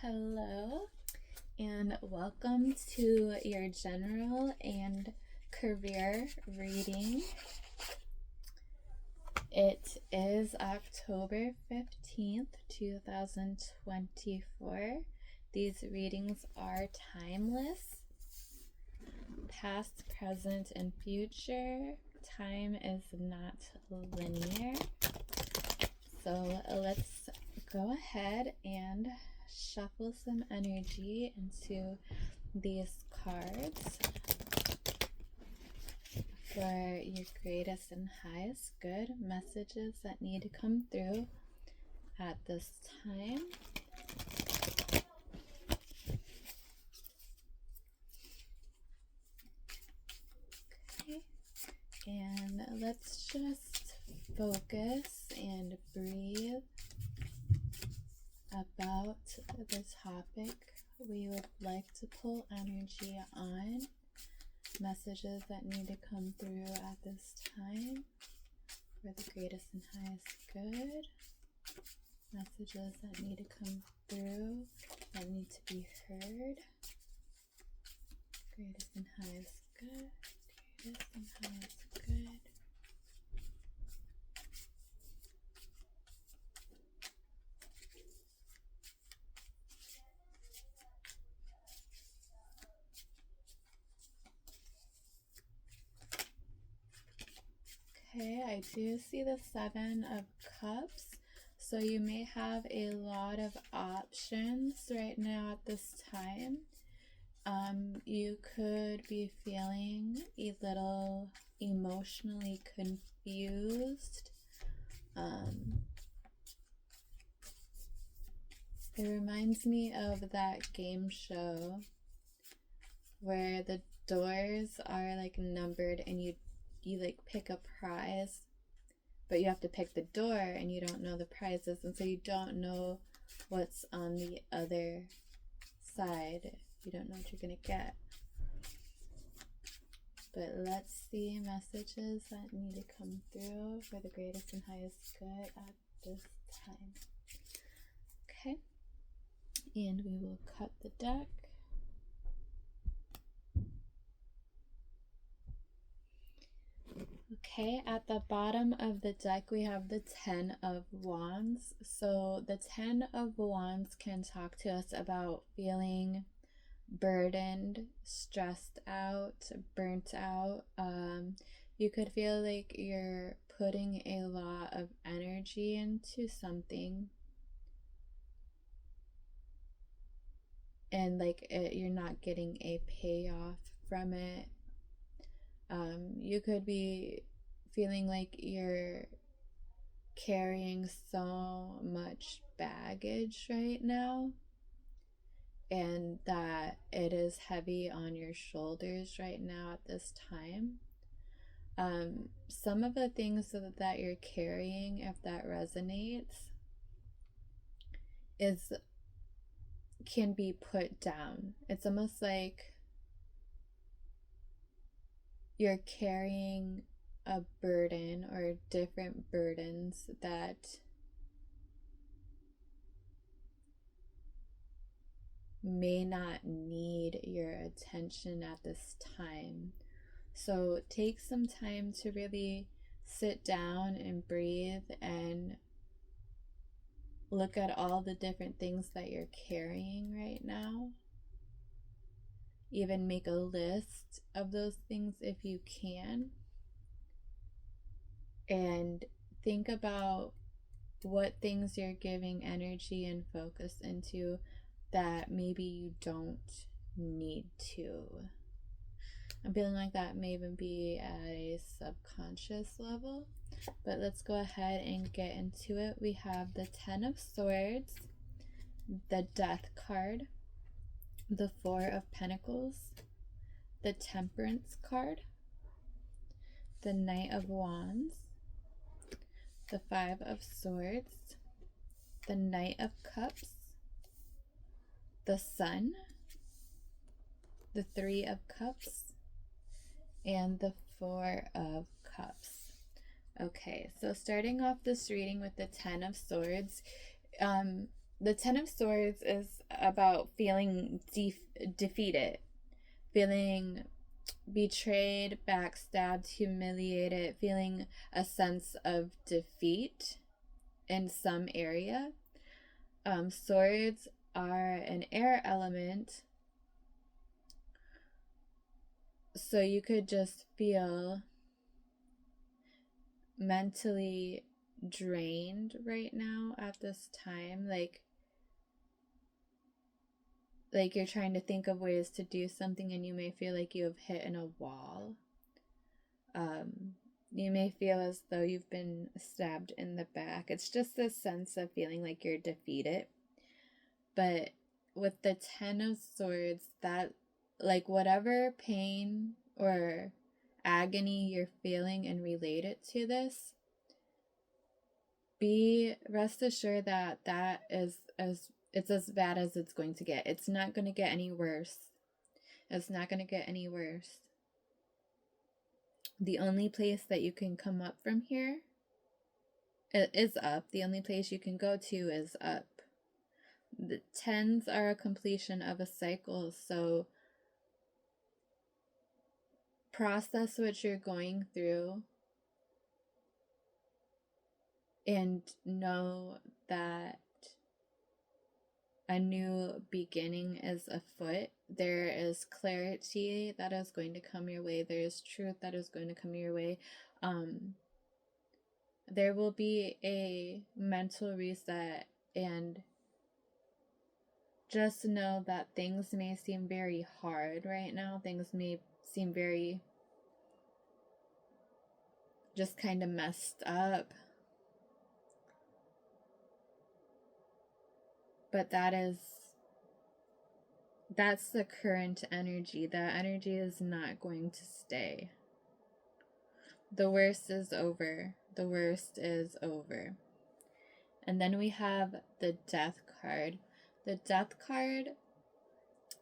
Hello, and welcome to your general and career reading. It is October 15th, 2024. These readings are timeless, past, present, and future. Time is not linear. So let's go ahead and shuffle some energy into these cards for your greatest and highest good messages that need to come through at this time. Okay, and let's just focus and breathe about the topic we would like to pull energy on, messages that need to come through at this time for the greatest and highest good, messages that need to come through that need to be heard, greatest and highest good, greatest and highest good. Okay, I do see the Seven of Cups, so you may have a lot of options right now at this time. You could be feeling a little emotionally confused. It reminds me of that game show where the doors are like numbered and you like pick a prize, but you have to pick the door and you don't know the prizes, and so you don't know what's on the other side. You don't know what you're gonna get. But let's see messages that need to come through for the greatest and highest good at this time. Okay, and we will cut the deck. Okay, at the bottom of the deck we have the Ten of Wands. So the Ten of Wands can talk to us about feeling burdened, stressed out, burnt out. You could feel like you're putting a lot of energy into something and like you're not getting a payoff from it. You could be feeling like you're carrying so much baggage right now and that it is heavy on your shoulders right now at this time. Some of the things that you're carrying, if that resonates, can be put down. It's almost like you're carrying a burden or different burdens that may not need your attention at this time. So take some time to really sit down and breathe and look at all the different things that you're carrying right now. Even make a list of those things if you can. And think about what things you're giving energy and focus into that maybe you don't need to. I'm feeling like that may even be at a subconscious level, but let's go ahead and get into it. We have the Ten of Swords, the Death card, the Four of Pentacles, the Temperance card, the Knight of Wands, the Five of Swords, the Knight of Cups, the Sun, the Three of Cups, and the Four of Cups. Okay, so starting off this reading with the Ten of Swords, The Ten of Swords is about feeling defeated, feeling betrayed, backstabbed, humiliated, feeling a sense of defeat in some area. Swords are an air element, so you could just feel mentally drained right now at this time, like you're trying to think of ways to do something and you may feel like you have hit in a wall. You may feel as though you've been stabbed in the back. It's just this sense of feeling like you're defeated. But with the Ten of Swords, that, like, whatever pain or agony you're feeling and related to this, be rest assured that that is as bad as it's going to get. It's not going to get any worse. It's not going to get any worse. The only place that you can come up from here is up. The only place you can go to is up. The tens are a completion of a cycle, so process what you're going through and know that a new beginning is afoot. There is clarity that is going to come your way. There is truth that is going to come your way. There will be a mental reset, and just know that things may seem very hard right now. Things may seem very just kind of messed up. But that's the current energy. That energy is not going to stay. The worst is over. The worst is over. And then we have the Death card. The Death card,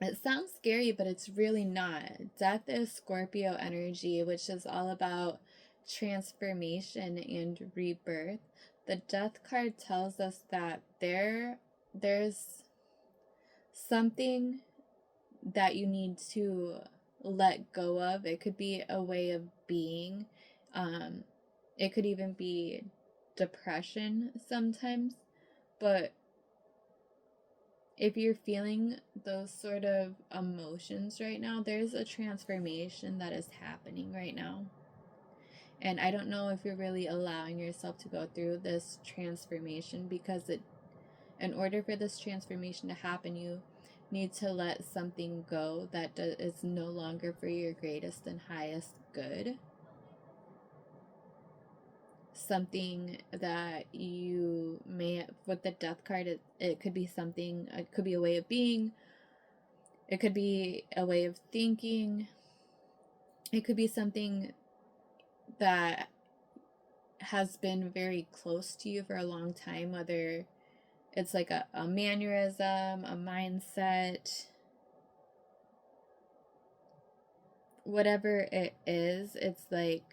it sounds scary, but it's really not. Death is Scorpio energy, which is all about transformation and rebirth. The Death card tells us that there's something that you need to let go of. It could be a way of being. It could even be depression sometimes. But if you're feeling those sort of emotions right now, there's a transformation that is happening right now. And I don't know if you're really allowing yourself to go through this transformation, because in order for this transformation to happen, you need to let something go that is no longer for your greatest and highest good. Something that you may, with the Death card, it could be something, it could be a way of being, it could be a way of thinking, it could be something that has been very close to you for a long time, whether it's like a mannerism, a mindset, whatever it is. It's like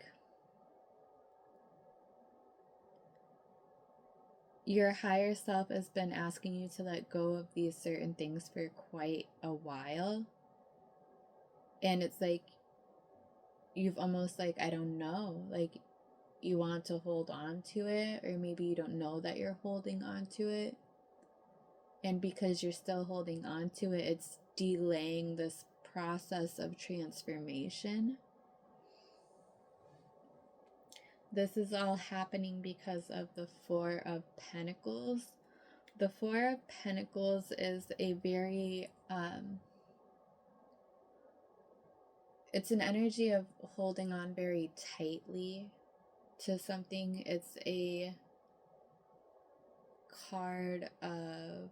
your higher self has been asking you to let go of these certain things for quite a while. And it's like you've almost, like, I don't know, like you want to hold on to it, or maybe you don't know that you're holding on to it. And because you're still holding on to it, it's delaying this process of transformation. This is all happening because of the Four of Pentacles. The Four of Pentacles is a very, it's an energy of holding on very tightly to something. It's a card of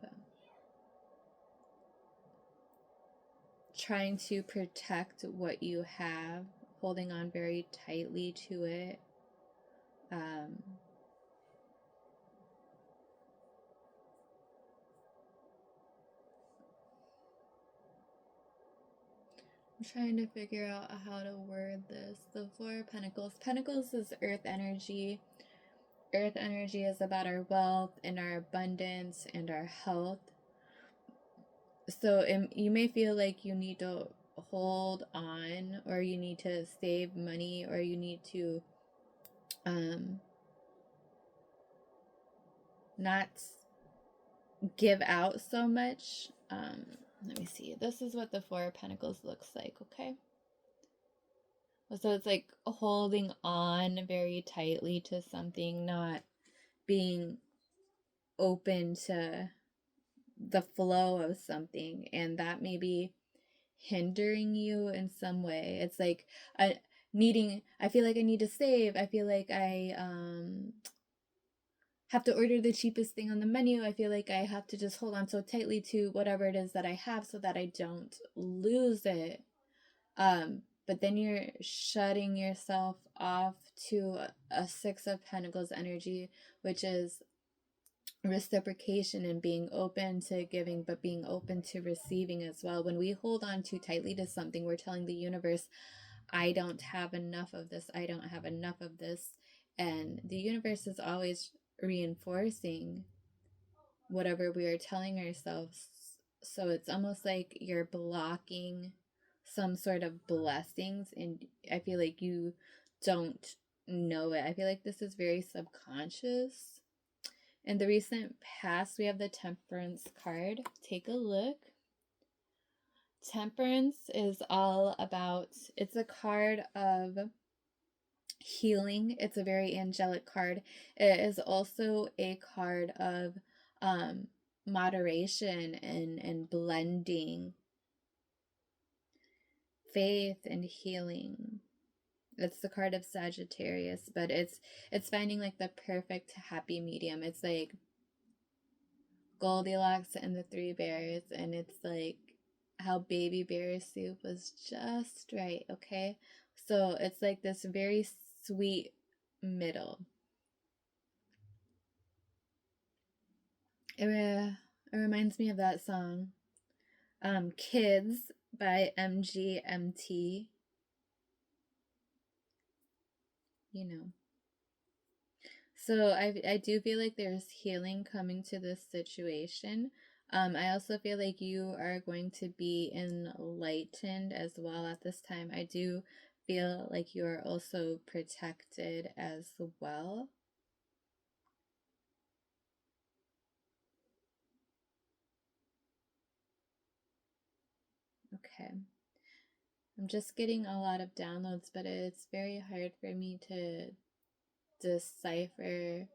trying to protect what you have, holding on very tightly to it. I'm trying to figure out how to word this. The Four of Pentacles. Pentacles is earth energy. Earth energy is about our wealth and our abundance and our health. So you may feel like you need to hold on, or you need to save money, or you need to not give out so much. Let me see. This is what the Four of Pentacles looks like, okay? So it's like holding on very tightly to something, not being open to the flow of something, and that may be hindering you in some way. It's like I feel like I need to save. I feel like I have to order the cheapest thing on the menu. I feel like I have to just hold on so tightly to whatever it is that I have so that I don't lose it. But then you're shutting yourself off to a Six of Pentacles energy, which is reciprocation and being open to giving, but being open to receiving as well. When we hold on too tightly to something, we're telling the universe, I don't have enough of this. I don't have enough of this. And the universe is always reinforcing whatever we are telling ourselves. So it's almost like you're blocking some sort of blessings, and I feel like you don't know it. I feel like this is very subconscious. In the recent past, we have the Temperance card. Take a look. Temperance is all about, it's a card of healing. It's a very angelic card. It is also a card of moderation and blending, faith and healing. It's the card of Sagittarius, but it's finding like the perfect happy medium. It's like Goldilocks and the Three Bears, and it's like how baby bear soup was just right, okay? So it's like this very sweet middle. It reminds me of that song, Kids by MGMT. You know. So I do feel like there's healing coming to this situation. I also feel like you are going to be enlightened as well at this time. I do feel like you are also protected as well. Okay. I'm just getting a lot of downloads, but it's very hard for me to decipher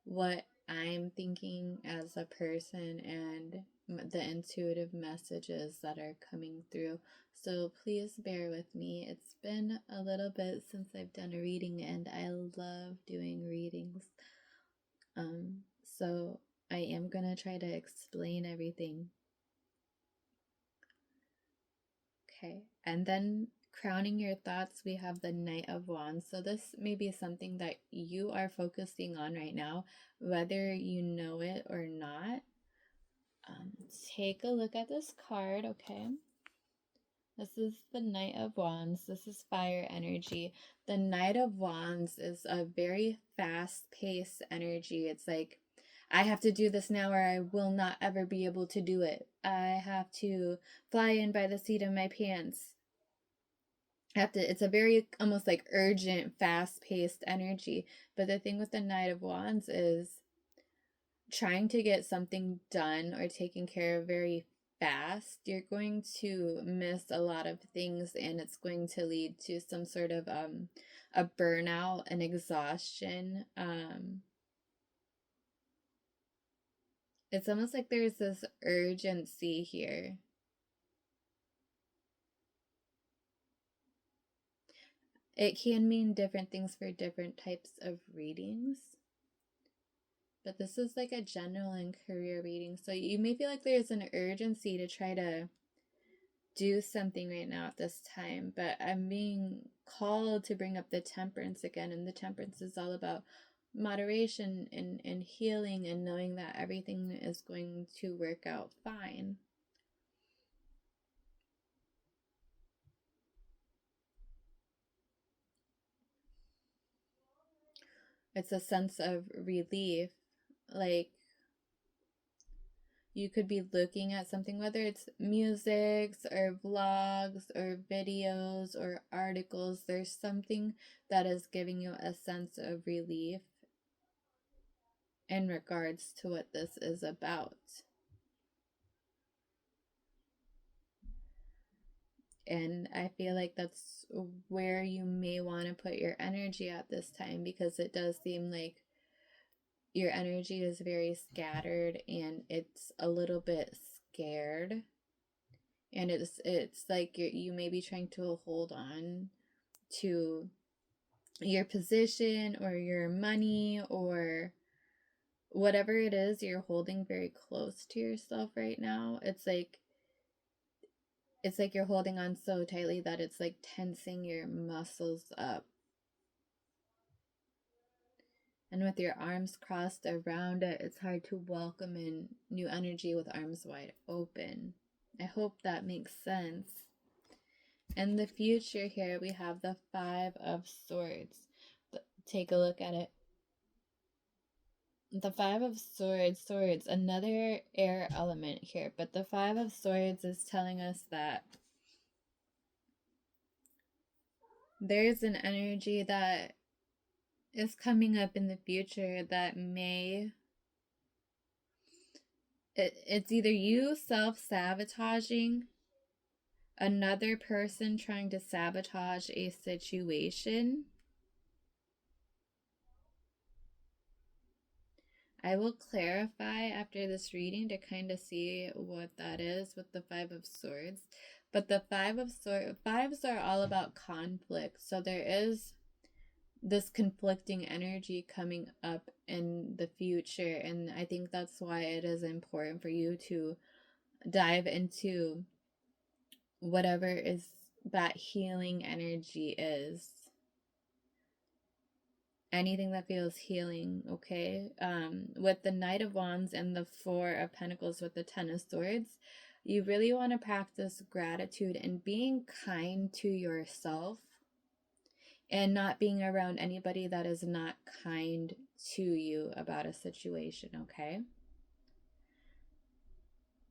what I'm thinking as a person and the intuitive messages that are coming through. So please bear with me. It's been a little bit since I've done a reading, and I love doing readings. So I am gonna try to explain everything. Okay, and then crowning your thoughts, we have the Knight of Wands. So this may be something that you are focusing on right now, whether you know it or not. Take a look at this card, okay? This is the Knight of Wands. This is fire energy. The Knight of Wands is a very fast-paced energy. It's like, I have to do this now or I will not ever be able to do it. I have to fly in by the seat of my pants. It's a very almost like urgent, fast-paced energy. But the thing with the Knight of Wands is trying to get something done or taken care of very fast, you're going to miss a lot of things, and it's going to lead to some sort of a burnout and exhaustion. It's almost like there's this urgency here. It can mean different things for different types of readings. But this is like a general and career reading. So you may feel like there's an urgency to try to do something right now at this time, but I'm being called to bring up the Temperance again, and the Temperance is all about moderation and healing and knowing that everything is going to work out fine. It's a sense of relief. Like, you could be looking at something, whether it's musics or vlogs or videos or articles, there's something that is giving you a sense of relief in regards to what this is about. And I feel like that's where you may want to put your energy at this time, because it does seem like your energy is very scattered and it's a little bit scared. And it's like you may be trying to hold on to your position or your money or whatever it is you're holding very close to yourself right now. It's like you're holding on so tightly that it's like tensing your muscles up. And with your arms crossed around it, it's hard to welcome in new energy with arms wide open. I hope that makes sense. In the future here, we have the Five of Swords. Take a look at it. The Five of Swords, another air element here. But the Five of Swords is telling us that there's an energy that is coming up in the future that may... It's either you self-sabotaging, another person trying to sabotage a situation. I will clarify after this reading to kind of see what that is with the Five of Swords. But the Fives are all about conflict. So there is this conflicting energy coming up in the future. And I think that's why it is important for you to dive into whatever is that healing energy is. Anything that feels healing, okay? With the Knight of Wands and the Four of Pentacles with the Ten of Swords, you really want to practice gratitude and being kind to yourself and not being around anybody that is not kind to you about a situation, okay?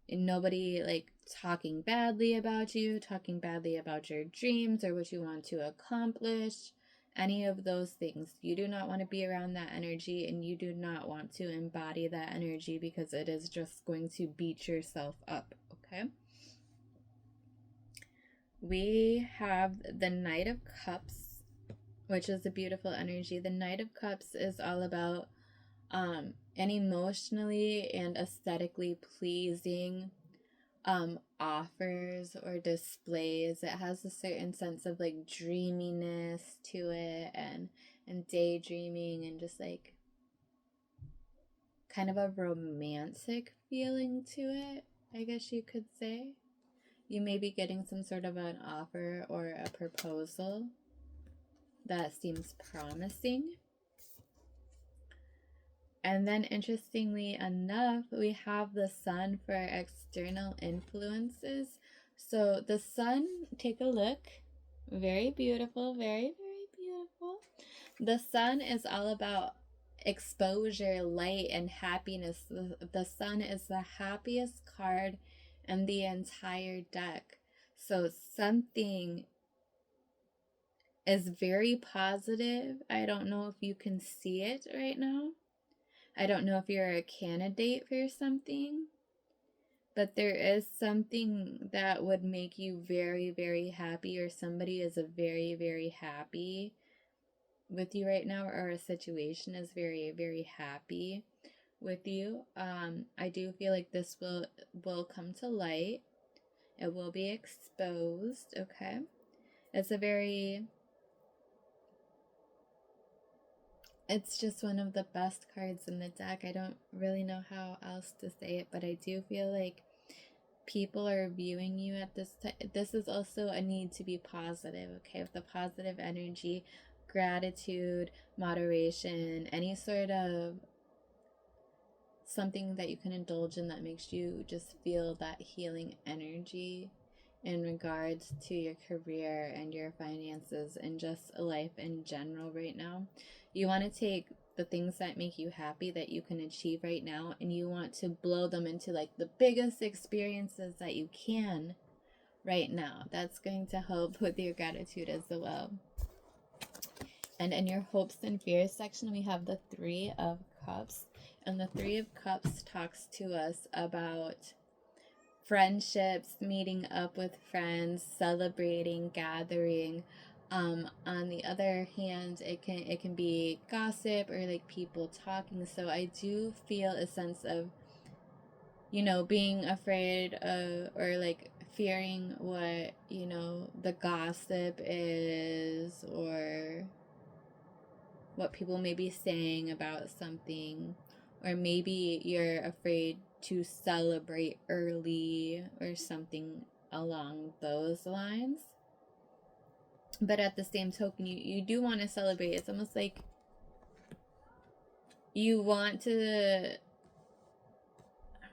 And nobody like talking badly about you, talking badly about your dreams or what you want to accomplish. Any of those things. You do not want to be around that energy, and you do not want to embody that energy, because it is just going to beat yourself up, okay? We have the Knight of Cups, which is a beautiful energy. The Knight of Cups is all about an emotionally and aesthetically pleasing offers or displays. It has a certain sense of like dreaminess to it, and daydreaming, and just like kind of a romantic feeling to it, I guess you could say. You may be getting some sort of an offer or a proposal that seems promising. And then, interestingly enough, we have the Sun for external influences. So the Sun, take a look. Very beautiful, very, very beautiful. The Sun is all about exposure, light, and happiness. The Sun is the happiest card in the entire deck. So something is very positive. I don't know if you can see it right now. I don't know if you're a candidate for something, but there is something that would make you very, very happy, or somebody is very, very happy with you right now, or a situation is very, very happy with you. I do feel like this will come to light. It will be exposed, okay? It's just one of the best cards in the deck. I don't really know how else to say it, but I do feel like people are viewing you at this time. This is also a need to be positive, okay? With the positive energy, gratitude, moderation, any sort of something that you can indulge in that makes you just feel that healing energy in regards to your career and your finances and just life in general right now. You want to take the things that make you happy that you can achieve right now, and you want to blow them into like the biggest experiences that you can right now. That's going to help with your gratitude as well. And in your hopes and fears section, we have the Three of Cups. And the Three of Cups talks to us about friendships, meeting up with friends, celebrating, gathering. On the other hand, it can be gossip or like people talking. So I do feel a sense of, you know, being afraid of, or like fearing what, you know, the gossip is, or what people may be saying about something, or maybe you're afraid to celebrate early or something along those lines. But at the same token, you do want to celebrate. It's almost like you want to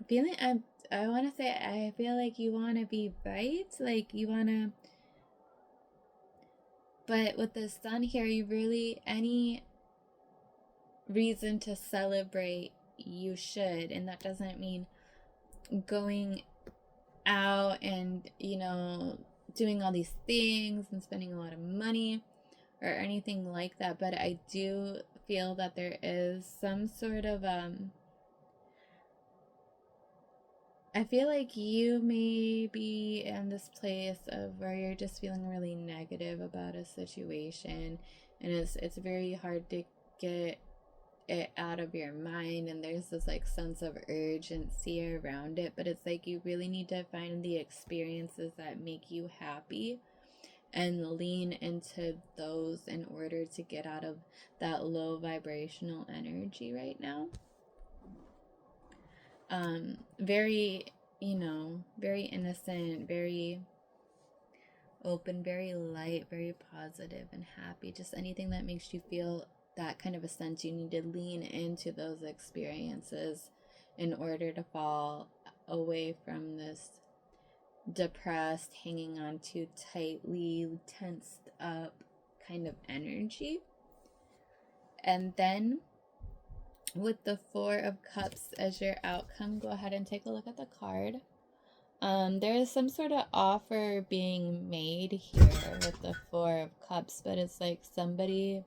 feeling I want to say, I feel like you want to be right, like you want to, but with the Sun here, you really, any reason to celebrate, you should. And that doesn't mean going out and, you know, doing all these things and spending a lot of money or anything like that, but I do feel that there is some sort of I feel like you may be in this place of where you're just feeling really negative about a situation, and it's very hard to get it out of your mind, and there's this like sense of urgency around it, but it's like you really need to find the experiences that make you happy and lean into those in order to get out of that low vibrational energy right now. Very, you know, very innocent, very open, very light, very positive and happy. Just anything that makes you feel that kind of a sense. You need to lean into those experiences in order to fall away from this depressed, hanging on too tightly, tensed up kind of energy. And then with the Four of Cups as your outcome, go ahead and take a look at the card. There is some sort of offer being made here with the Four of Cups, but it's like somebody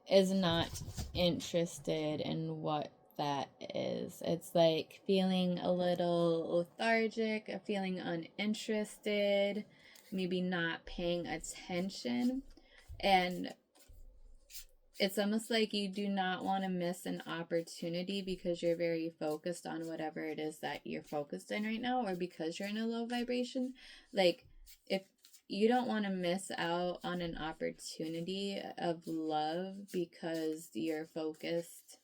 is not interested in what that is. It's like feeling a little lethargic, feeling uninterested, maybe not paying attention. And it's almost like you do not want to miss an opportunity because you're very focused on whatever it is that you're focused in right now, or because you're in a low vibration. Like, if you don't want to miss out on an opportunity of love because you're focused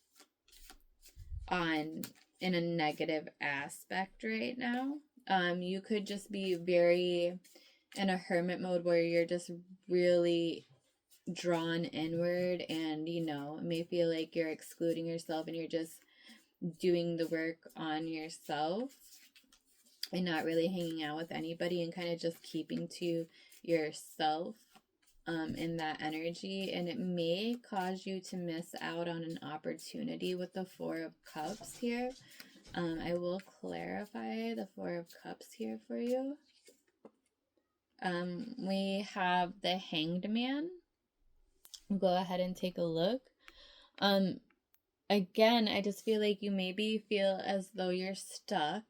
on in a negative aspect right now. You could just be very in a hermit mode where you're just really drawn inward, and you know, it may feel like you're excluding yourself and you're just doing the work on yourself and not really hanging out with anybody, and kind of just keeping to yourself in that energy. And it may cause you to miss out on an opportunity with the Four of Cups here. I will clarify the Four of Cups here for you. We have the Hanged Man. Go ahead and take a look. Again, I just feel like you maybe feel as though you're stuck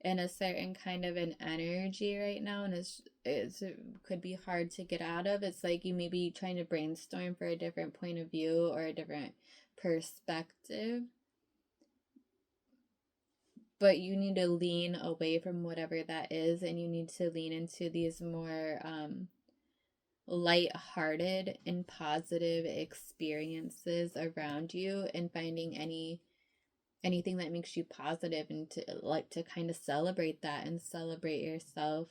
in a certain kind of an energy right now, and it could be hard to get out of. It's like you may be trying to brainstorm for a different point of view or a different perspective, but you need to lean away from whatever that is, and you need to lean into these more light-hearted and positive experiences around you, and finding anything that makes you positive, and to kind of celebrate that and celebrate yourself.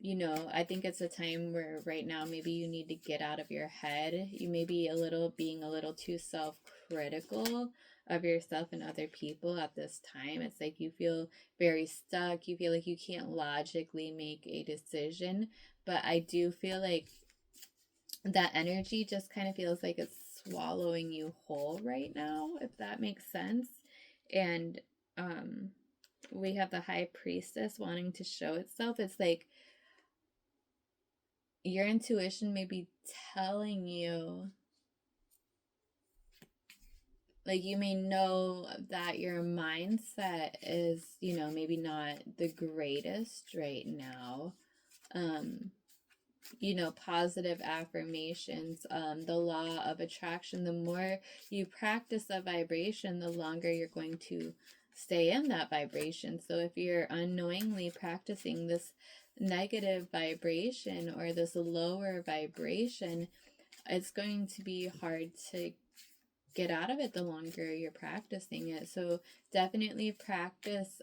You know, I think it's a time where right now maybe you need to get out of your head. You may be being a little too self-critical of yourself and other people at this time. It's like you feel very stuck. You feel like you can't logically make a decision. But I do feel like that energy just kind of feels like it's swallowing you whole right now, if that makes sense. And um we have the high priestess wanting to show itself. It's like your intuition may be telling you, like, you may know that your mindset is, maybe not the greatest right now. um Positive affirmations, the law of attraction, the more you practice a vibration, the longer you're going to stay in that vibration. So if you're unknowingly practicing this negative vibration or this lower vibration, it's going to be hard to get out of it the longer you're practicing it. So definitely practice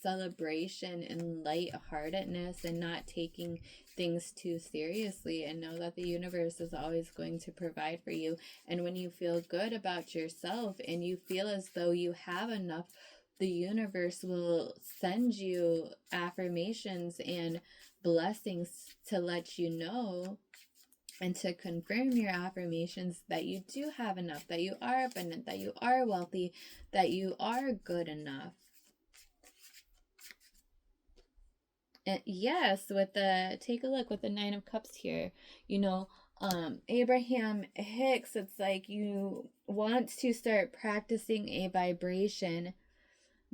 celebration and lightheartedness and not taking things too seriously, and know that the universe is always going to provide for you. And when you feel good about yourself and you feel as though you have enough, the universe will send you affirmations and blessings to let you know and to confirm your affirmations that you do have enough, that you are abundant, that you are wealthy, that you are good enough. And yes, take a look with the Nine of Cups here, Abraham Hicks, it's like you want to start practicing a vibration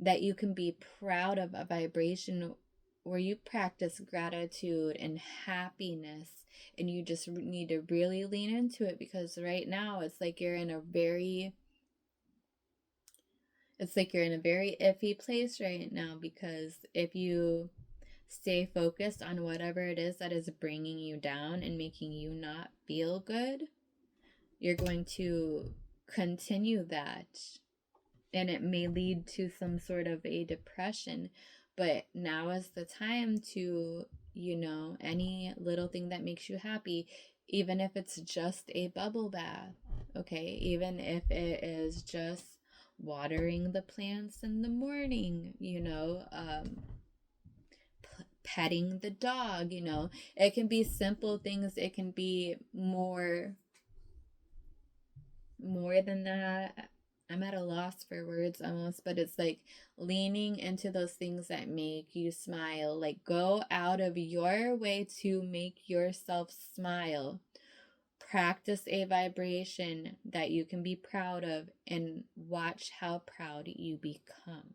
that you can be proud of, a vibration where you practice gratitude and happiness, and you just need to really lean into it, because right now it's like you're in a very iffy place right now, because if you stay focused on whatever it is that is bringing you down and making you not feel good, you're going to continue that, and it may lead to some sort of a depression. But now is the time to, any little thing that makes you happy, even if it's just a bubble bath, okay? Even if it is just watering the plants in the morning, petting the dog, it can be simple things. It can be more than that. I'm at a loss for words almost, but it's like leaning into those things that make you smile. Like, go out of your way to make yourself smile. Practice a vibration that you can be proud of, and watch how proud you become.